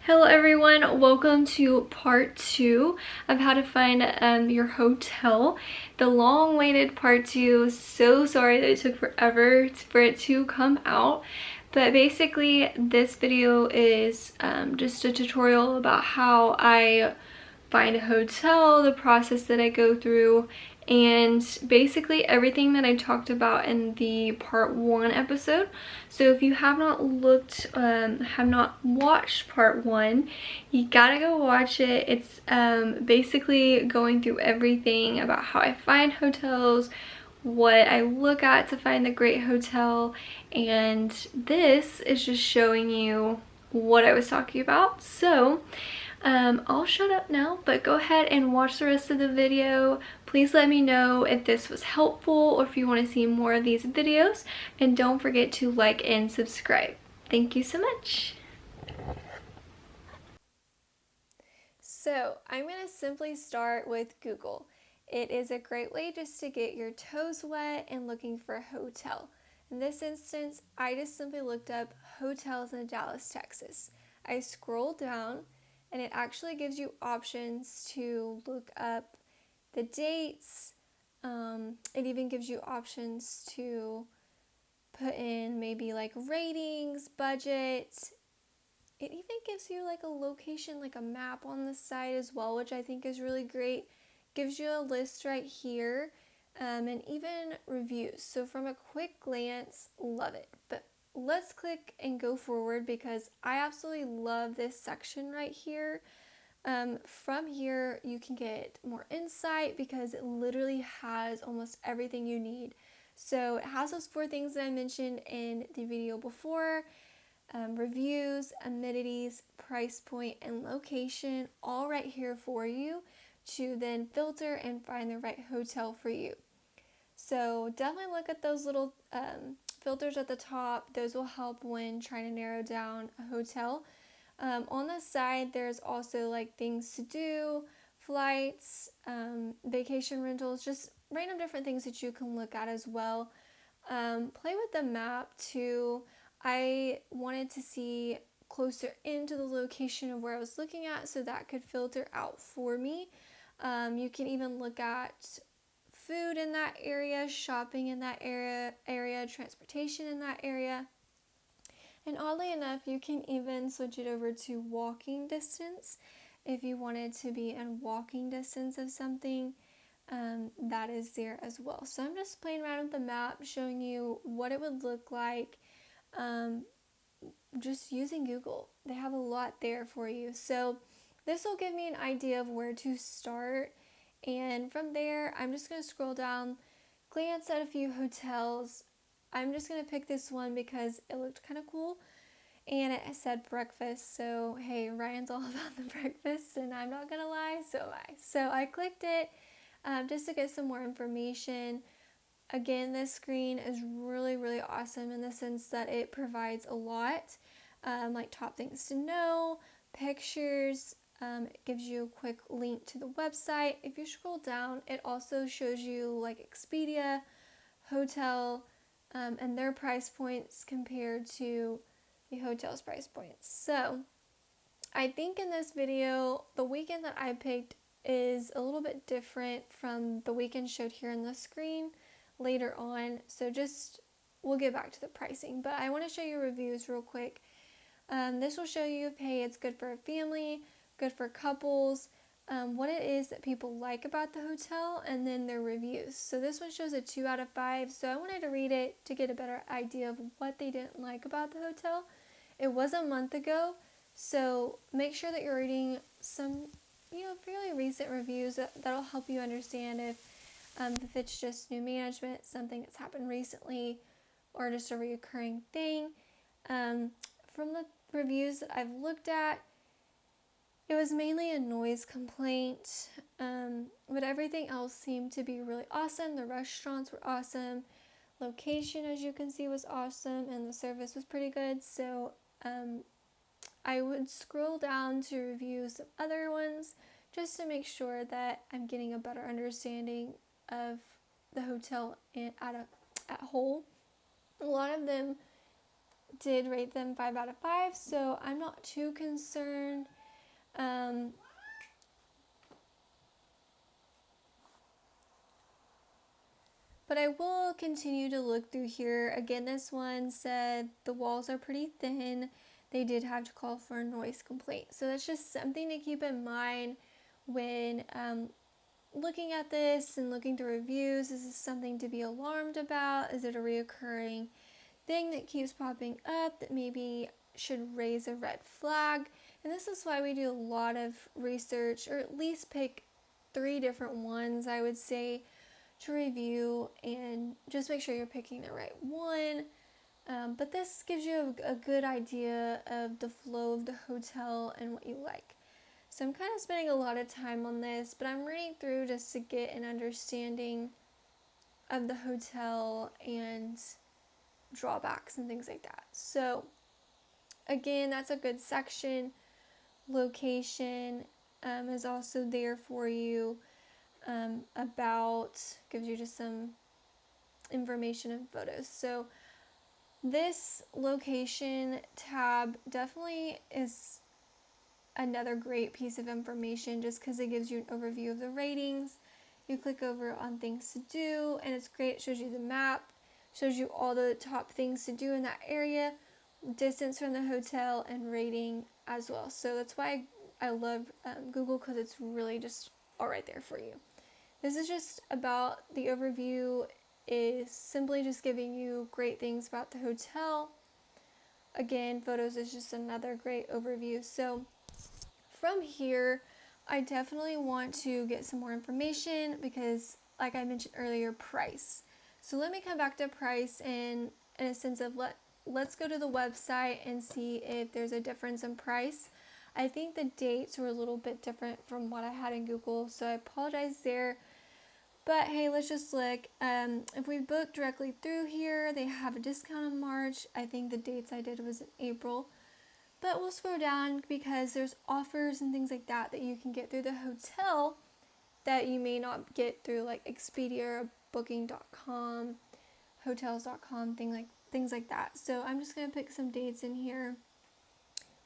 Hello everyone, welcome to part 2 of how to find your hotel. The long-awaited part 2. So sorry that it took forever for it to come out. But basically this video is just a tutorial about how I find a hotel, the process that I go through, and basically everything that I talked about in the part 1 episode. So if you have not watched part 1, you gotta go watch it. It's basically going through everything about how I find hotels, what I look at to find the great hotel, and this is just showing you what I was talking about. So I'll shut up now, but go ahead and watch the rest of the video. Please let me know if this was helpful or if you want to see more of these videos, and don't forget to like and subscribe. Thank you so much. So I'm going to simply start with Google. It is a great way just to get your toes wet and looking for a hotel. In this instance, I just simply looked up hotels in Dallas, Texas. I scrolled down and it actually gives you options to look up the dates. It even gives you options to put in maybe like ratings, budget. It even gives you like a location, like a map on the side as well, which I think is really great. Gives you a list right here, and even reviews. So from a quick glance, love it. But let's click and go forward because I absolutely love this section right here. From here, you can get more insight because it literally has almost everything you need. So it has those 4 things that I mentioned in the video before. Reviews, amenities, price point, and location, all right here for you to then filter and find the right hotel for you. So definitely look at those little filters at the top. Those will help when trying to narrow down a hotel. On the side, there's also like things to do, flights, vacation rentals, just random different things that you can look at as well. Play with the map too. I wanted to see closer into the location of where I was looking at so that could filter out for me. You can even look at food in that area, shopping in that area, transportation in that area. And oddly enough, you can even switch it over to walking distance if you wanted to be in walking distance of something. That is there as well. So I'm just playing around with the map, showing you what it would look like just using Google. They have a lot there for you. So this will give me an idea of where to start. And from there, I'm just going to scroll down, glance at a few hotels. I'm just going to pick this one because it looked kind of cool. And it said breakfast. So, hey, Ryan's all about the breakfast. And I'm not going to lie, so am I. So I clicked it just to get some more information. Again, this screen is really, really awesome in the sense that it provides a lot, like top things to know, pictures. It gives you a quick link to the website. If you scroll down, it also shows you like Expedia, hotel, and their price points compared to the hotel's price points. So I think in this video, the weekend that I picked is a little bit different from the weekend showed here on the screen later on. So we'll get back to the pricing, but I want to show you reviews real quick. This will show you if, hey, it's good for a family, good for couples, what it is that people like about the hotel, and then their reviews. So this one shows a 2 out of 5. So I wanted to read it to get a better idea of what they didn't like about the hotel. It was a month ago, so make sure that you're reading some, fairly recent reviews that'll help you understand if it's just new management, something that's happened recently, or just a recurring thing. From the reviews that I've looked at, it was mainly a noise complaint, but everything else seemed to be really awesome. The restaurants were awesome. Location, as you can see, was awesome, and the service was pretty good. So I would scroll down to review some other ones just to make sure that I'm getting a better understanding of the hotel at whole. A lot of them did rate them 5 out of 5, so I'm not too concerned. But I will continue to look through here. Again, this one said the walls are pretty thin. They did have to call for a noise complaint. So that's just something to keep in mind when looking at this and looking through reviews. Is this something to be alarmed about? Is it a reoccurring thing that keeps popping up that maybe should raise a red flag? And this is why we do a lot of research, or at least pick 3 different ones, I would say, to review, and just make sure you're picking the right one. But this gives you a good idea of the flow of the hotel and what you like. So I'm kind of spending a lot of time on this, but I'm reading through just to get an understanding of the hotel and drawbacks and things like that. So again, that's a good section. Location is also there for you. Gives you just some information and photos. So this location tab definitely is another great piece of information just because it gives you an overview of the ratings. You click over on things to do, and it's great. It shows you the map, shows you all the top things to do in that area, distance from the hotel, and rating as well. So that's why I love Google, because it's really just all right there for you. This is just about the overview, is simply just giving you great things about the hotel. Again, photos is just another great overview. So from here, I definitely want to get some more information because, like I mentioned earlier, price. So let me come back to price in a sense of let's go to the website and see if there's a difference in price. I think the dates were a little bit different from what I had in Google, so I apologize there. But hey, let's just look. If we book directly through here, they have a discount in March. I think the dates I did was in April. But we'll scroll down because there's offers and things like that that you can get through the hotel that you may not get through like Expedia or Booking.com, Hotels.com, things like that. So I'm just going to pick some dates in here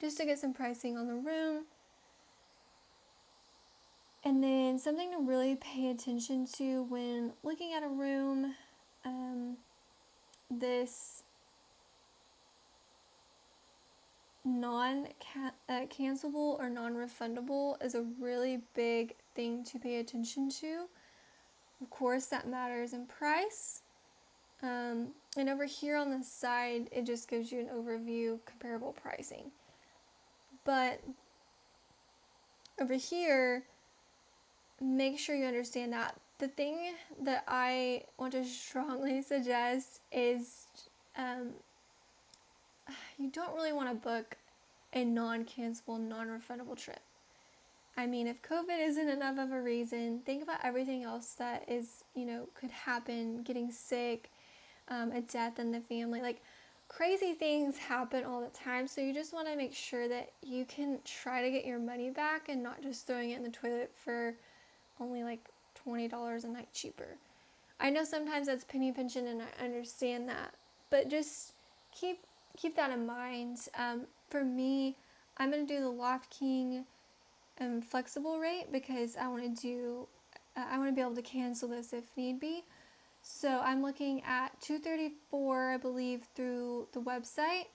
just to get some pricing on the room. And then something to really pay attention to when looking at a room, this non-cancelable or non-refundable is a really big thing to pay attention to. Of course, that matters in price. And over here on the side, it just gives you an overview, comparable pricing. But over here, make sure you understand that. The thing that I want to strongly suggest is you don't really want to book a non-cancelable, non-refundable trip. I mean, if COVID isn't enough of a reason, think about everything else that is, could happen, getting sick, a death in the family. Like, crazy things happen all the time, so you just want to make sure that you can try to get your money back and not just throwing it in the toilet for only like $20 a night cheaper. I know sometimes that's penny pinching, and I understand that, but just keep that in mind. For me, I'm going to do the Loft King flexible rate because I want to be able to cancel this if need be. So I'm looking at $234, I believe, through the website.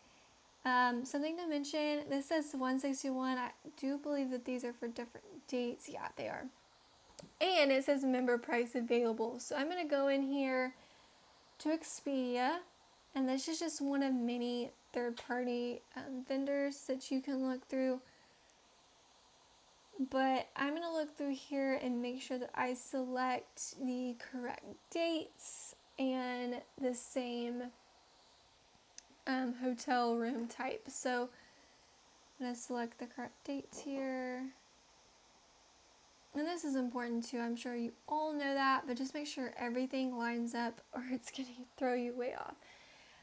Something to mention, this says $161. I do believe that these are for different dates. Yeah, they are. And it says member price available. So I'm going to go in here to Expedia, and this is just one of many third-party vendors that you can look through. But I'm going to look through here and make sure that I select the correct dates and the same hotel room type. So I'm going to select the correct dates here. And this is important too. I'm sure you all know that, but just make sure everything lines up or it's going to throw you way off.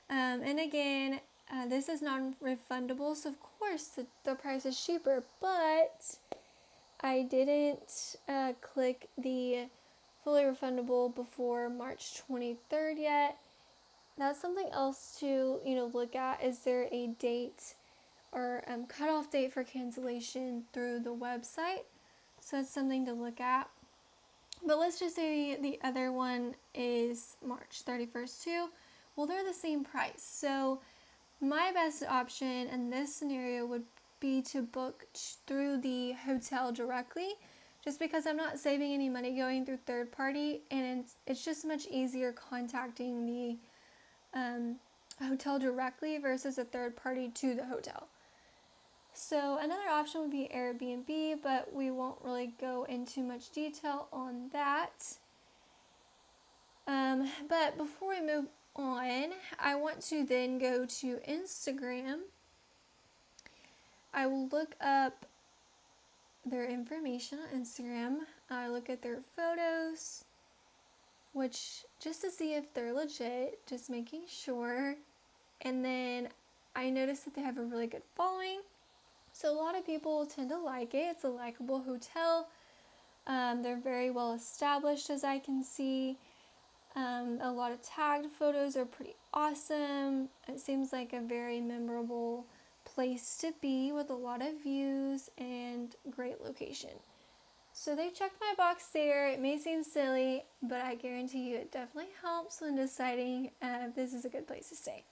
And again, this is non-refundable, so of course the price is cheaper, but I didn't click the fully refundable before March 23rd yet. that's something else to, look at. Is there a date or cutoff date for cancellation through the website? So that's something to look at. But let's just say the other one is March 31st too. Well, they're the same price. So my best option in this scenario would be to book through the hotel directly, just because I'm not saving any money going through third party, and it's just much easier contacting the hotel directly versus a third party to the hotel. So another option would be Airbnb, but we won't really go into much detail on that. But before we move on, I want to then go to Instagram. I will look up their information on Instagram. I look at their photos, which just to see if they're legit, just making sure. And then I noticed that they have a really good following. So a lot of people tend to like it. It's a likable hotel. They're very well established, as I can see. A lot of tagged photos are pretty awesome. It seems like a very memorable place to be with a lot of views and great location. So they checked my box there. It may seem silly, but I guarantee you it definitely helps when deciding if this is a good place to stay.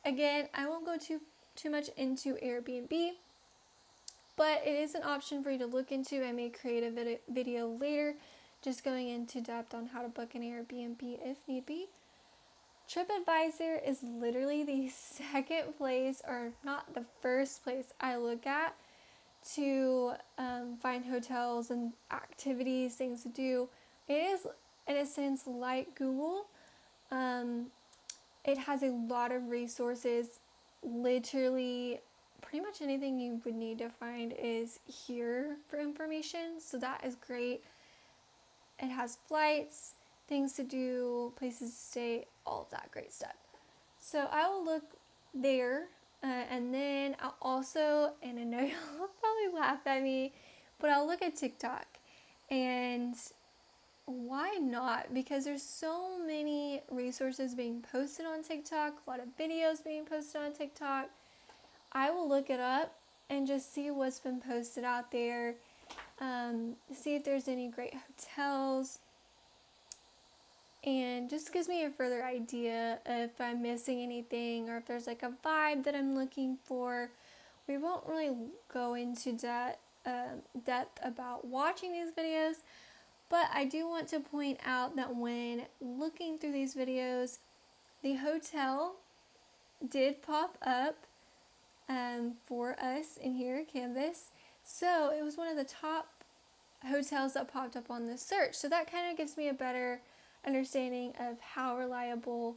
Again, I won't go too much into Airbnb, but it is an option for you to look into. I may create a video later just going into depth on how to book an Airbnb if need be. TripAdvisor is literally the second place, or not the first place, I look at to find hotels and activities, things to do. It is, in a sense, like Google. It has a lot of resources. Literally, pretty much anything you would need to find is here for information, so that is great. It has flights, things to do, places to stay, all of that great stuff. So I will look there, and then I'll also, and I know y'all probably laugh at me, but I'll look at TikTok. And why not? Because there's so many resources being posted on TikTok, a lot of videos being posted on TikTok. I will look it up and just see what's been posted out there. See if there's any great hotels, and just gives me a further idea if I'm missing anything or if there's like a vibe that I'm looking for. We won't really go into depth about watching these videos, but I do want to point out that when looking through these videos, the hotel did pop up for us in here, Canvas. So it was one of the top hotels that popped up on the search. So that kind of gives me a better understanding of how reliable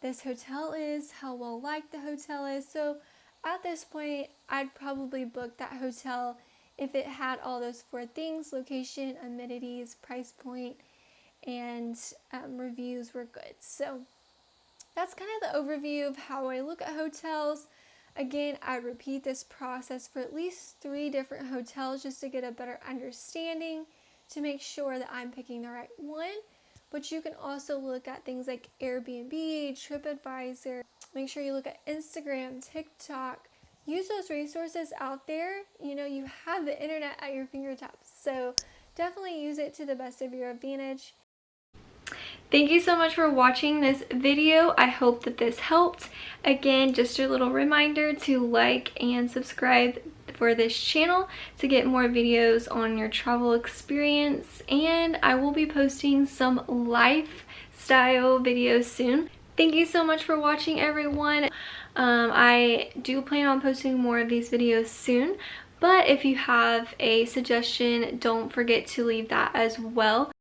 this hotel is, how well liked the hotel is. So at this point, I'd probably book that hotel if it had all those 4 things: location, amenities, price point, and reviews were good. So that's kind of the overview of how I look at hotels. Again, I'd repeat this process for at least 3 different hotels just to get a better understanding, to make sure that I'm picking the right one. But you can also look at things like Airbnb, TripAdvisor. Make sure you look at Instagram, TikTok. Use those resources out there. You have the internet at your fingertips. So definitely use it to the best of your advantage. Thank you so much for watching this video. I hope that this helped. Again, just a little reminder to like and subscribe for this channel to get more videos on your travel experience, and I will be posting some lifestyle videos soon. Thank you so much for watching, everyone. I do plan on posting more of these videos soon, but if you have a suggestion, don't forget to leave that as well.